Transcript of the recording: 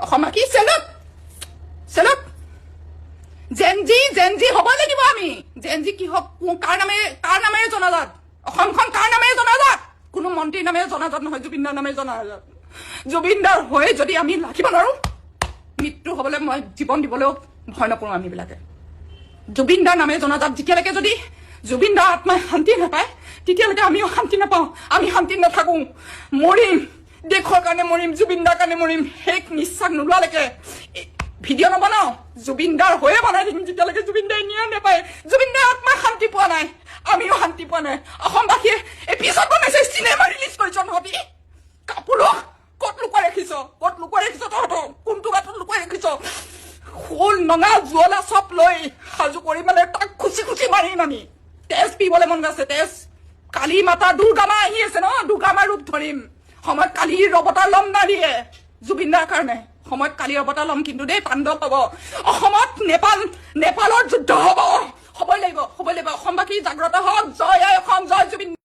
অসমবাসী salute salute Gen Z হ'ব লাগিব আমি জেনজি কি হওক কাৰ নামেৰে জনাজাত অসমখন কাৰ নামেৰে জনাজাত কোনো মন্ত্ৰীৰ নামেৰে জনাজাত নহয় জুবিন দাৰ নামেৰে জনাজাত জুবিন দাৰ হৈ যদি আমি ৰাখিব নোৱাৰো মৃত্যু হ'বলৈ মই জীৱন দিবলৈও ভয় নকৰোঁ আমিবিলাকে জুবিন দাৰ নামেৰে জনাজাত যেতিয়ালৈকে যদি জুবিন দাৰ আত্মাই শান্তি নাপায় তেতিয়ালৈকে আমিও শান্তি নাপাওঁ আমি শান্তি নাথাকোঁ মৰিম দেশৰ কাৰণে মৰিম জুবিন দাৰ কাৰণে মৰিম শেষ নিশ্বাস নোলোৱালৈকে ভিডিঅ' নবনাও জুবিন দাৰ হৈয়ে বনাই থাকিম যেতিয়ালৈকে জুবিন দাই নিয়া নাপায় জুবিন দাৰ আত্মাই শান্তি পোৱা নাই আমিও শান্তি পোৱা নাই অসমবাসীয়ে এই পিছত বনাইছে চিনেমা ৰিলিজ কৰিছ নহতি কাপোৰক ক'ত লুকুৱাই ৰাখিছ তহঁতক কোনটো গাঁতত লুকুৱাই ৰাখিছ শোল নঙা জুৱলা চব লৈ সাজু কৰি মানে তাক খুচি মাৰিম আমি তেজ পিবলৈ মন গৈছে তেজ কালী মাতা দুৰ্গা মা আহি আছে ন দুৰ্গা মাৰ ৰূপ ধৰিম সময়ত কালিৰ অৱতাৰ ল'ম নাৰীয়ে জুবিন দাৰ কাৰণে সময়ত কালিৰ অৱতাৰ ল'ম কিন্তু দেই তাণ্ডৱ হ'ব অসমত নেপালৰ যুদ্ধ হ'বই লাগিব অসমবাসী জাগ্ৰত হওক জয় অসম জয় জুবিন